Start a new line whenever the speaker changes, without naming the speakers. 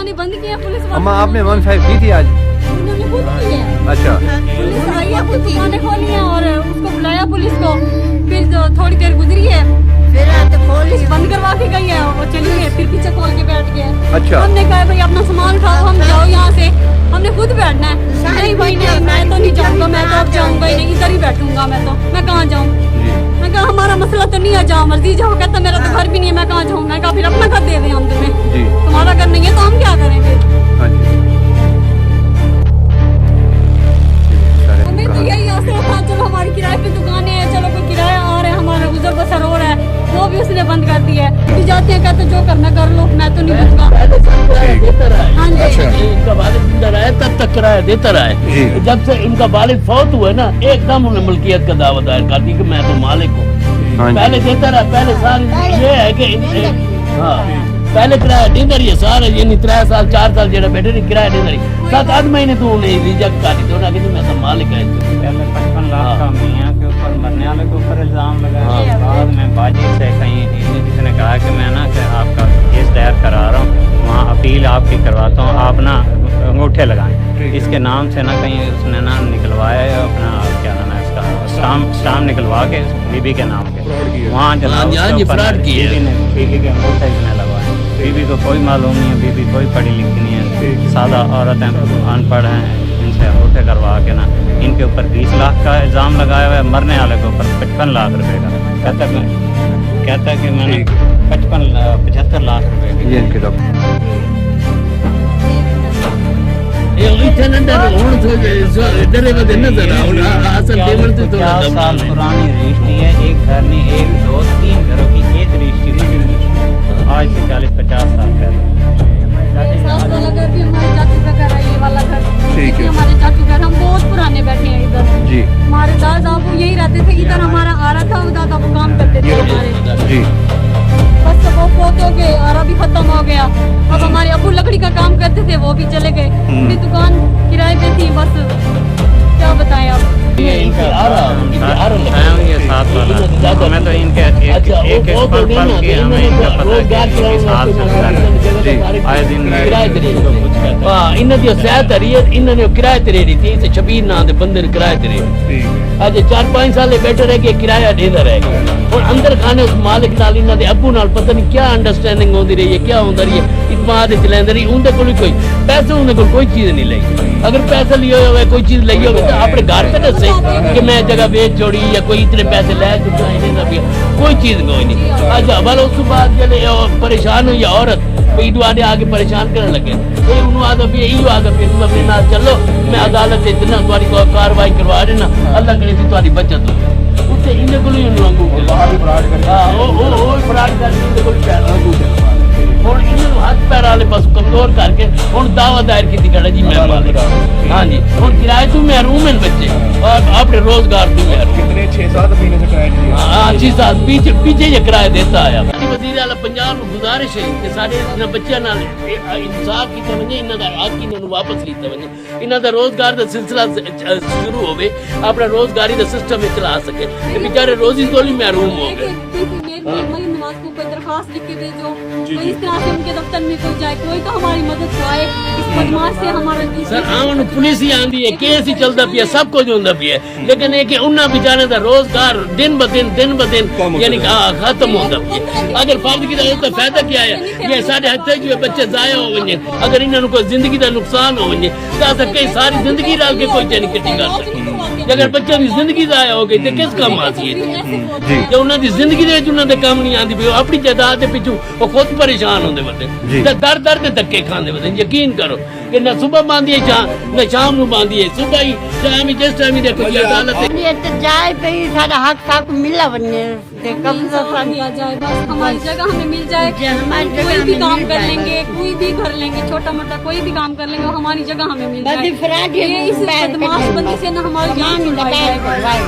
दुकानें बंद की हैं पुलिस वाले।
अम्मा आपने 15 की थी आज?
उन्होंने खुद की है।
अच्छा
पुलिस आई है, खुद दुकानें खोली हैं और उसको बुलाया पुलिस को। फिर थोड़ी देर गुजरी है, फिर पुलिस बंद करवा के गई है, वो चली गई, फिर पीछे खोल के बैठ गए।
अच्छा
हमने कहा भाई अपना सामान उठाओ, हम जाओ यहाँ से, हमने खुद बैठना है। नहीं भाई नहीं, मैं तो नहीं जाऊंगा, मैं तो अब जाऊंगा ही नहीं, इधर ही बैठूंगा मैं तो। मैं कहाँ जाऊँ? मैं कहा हमारा मसला तो नहीं है, जाओ मर्जी जाओ। कहता मेरा तो घर भी नहीं है, मैं कहाँ जाऊँ? मैं कहा फिर अपना घर दे दें हम तुम्हें, तुम्हारा घर नहीं है तो हम क्या करेंगे? हमें तो यही आसरा था, चलो हमारी किराए पे दुकानें हैं, चलो कोई किराया आ रहा है, हमारा गुजर बसर हो रहा है, वो भी उसने बंद कर दिया है। फिर जाते हैं कहते जो करना कर लो, मैं तो नहीं बचूंगा। हाँ जी
इनका वालिद जिंदा रहा तब तक किराया देता रहा है। जब से इनका वालिद फौत हुआ ना, एकदम उन्हें मलकियत का दावा दायर कर दी कि मैं तो मालिक हूँ। पहले देता रहा, पहले साल ये है कि हाँ पहले किराया देता रही है सारे, यानी 3 साल 4 साल जेड़ा बैठे नहीं किराया देता रही। 7-8 महीने तो उन्हें रिजेक्ट कर दी, तो उन्हें कहा मैं तो मालिक है।
पहले 55 लाख का मियाँ के ऊपर, मरने वाले के ऊपर इल्जाम लगाया। बाद में बाजी से कहीं किसी ने कहा कि मैं ना कि आपका केस दायर करा रहा हूँ, वहाँ अपील आपकी करवाता हूँ, आप ना अंगूठे लगाएं। इसके नाम से ना कहीं उसने ना निकलवाया है अपना, क्या नाम है इसका, स्टाम्प निकलवा के बीबी के नाम के, वहाँ जनाब बीबी के अंगूठे इसने लगवाए। बीबी को कोई मालूम नहीं है, बीबी कोई पढ़ी लिखी नहीं है, सादा औरत हैं, अनपढ़ हैं, इनसे अंगूठे करवा के ना इनके ऊपर 20 लाख का इल्ज़ाम लगाया हुआ है, मरने वाले के ऊपर 55 लाख रुपए का। कहता है कि मैंने 75 लाख रुपए की साल पुरानी रजिस्ट्री है, एक घर नहीं, 1, 2, 3 घरों की एक रजिस्ट्री आज से 40-50 साल पहले।
वाला घर भी हमारे चाचू का घर है, ये वाला घर ठीक है हमारे चाचू घर। हम बहुत पुराने बैठे हैं इधर जी। हमारे दादा वो यही रहते थे, इधर हमारा आरा था, वो दादा वो काम करते थे हमारे जी। बस वो फोत हो गए, आरा भी खत्म हो गया। अब हमारे अबू लकड़ी का काम करते थे, वो भी चले गए, उनकी दुकान किराए पे थी। बस क्या बताएं आप।
हमें तो इनके एक पल की हमें इनका पता है कि इस हाल से आए दिन
इन्होंने सहायता रही है, इन्होंने किराए ते रही थी, शबीर नाम के बंदे ने किराए ते रही। आज 4-5 साल बैठे रह गए, किराया देता रह गया। और अंदर खाने उस मालिक नाल इन्हों के अबू नाल पता नहीं क्या अंडरस्टैंडिंग होती रही है, क्या होता रही है, इतमाद चलाते रही। उनके को कोई पैसे, उन्हें कोई चीज नहीं लाई। अगर पैसे लिए हुए कोई चीज ली हो तो अपने घर पे दसे कि मैं जगह बेच छोड़ी या कोई इतने पैसे लै चुका, कोई चीज कोई नहीं। अच्छा वाल उस बाद जब परेशान हुई औरत ईडू आने आगे परेशान करने लगे, आदा भी यही आदा फिर तुम अपने नाल चलो, मैं अदालत इतना तुम्हारी कार्रवाई करवा देना, अल्लाह करे तुम्हारी बचत हो। उत्ते इन्हें को ہوں انہوں ہاتھ پیر والے پاس کمزور کر کے ہوں دعوی دائر کی کھڑا جی میں مالک ہاں جی ہوں کرائے تو محروم ہیں بچے اور اپنے روزگار تو محروم کتنے 6-7 مہینے سے کرایہ ہاں 6 سال پیچھے یہ کرایہ دیتا آیا وزیر اعلیٰ پنجاب کو گزارش ہے کہ سارے بچوں نال انصاف کیتے ونے انہاں دا حق انہاں نوں واپس لیتے ونے انہاں دا روزگار دا سلسلہ شروع ہوے اپنا روزگاری دا سسٹم چلا سکے تے بیچارے روزی گولی محروم ہو گئے نواز کو کوئی درخواست لکھ کے دے جو کوئی اس طرح سے ان کے دفتر میں کوئی جائے کوئی تو ہماری مدد کرائے اس بدماش سے ہمارا سر آمن پولیس ہی آندی ہے کیس ہی چلتا پیا سب کچھ ہوندا پیا لیکن یہ کہ انہاں بیچارے دا روزگار دن بدن یعنی ختم ہوندا پیا اگر فرد کی تو فائدہ کیا ہے یہ سارے ہتھے جو بچے ضائع ہو ونجے اگر انہاں نوں کوئی زندگی دا نقصان ہو ونجے تا کئی ساری زندگی رل کے کوئی چین کٹی کر سکے اگر بچوں کی زندگی ضائع ہو گئی تو کس کام آتی ہے جو انہوں دی زندگی دے انہوں دے کام نہیں آتی پی اپنی جائیداد دے پیچھوں وہ خود پریشان ہوندے بندے در در دے دھکے کھاندے بندے یقین کرو کہ نہ صبح باندھی ہے نہ شام نو باندھی ہے صبح ہی شام ہی جس ٹائم ہی دیکھو یہ عدالت ہے
جائے پہ سارا حق صاحب کو ملا بننے
قبضہ دیا جائے بس ہماری جگہ ہمیں مل جائے کوئی بھی کام کر لیں گے کوئی بھی کر لیں گے چھوٹا موٹا کوئی بھی کام کر لیں گے ہماری جگہ ہمیں مل جائے اس بدماش بندی سے نہ ہماری جان چھڑائی جائے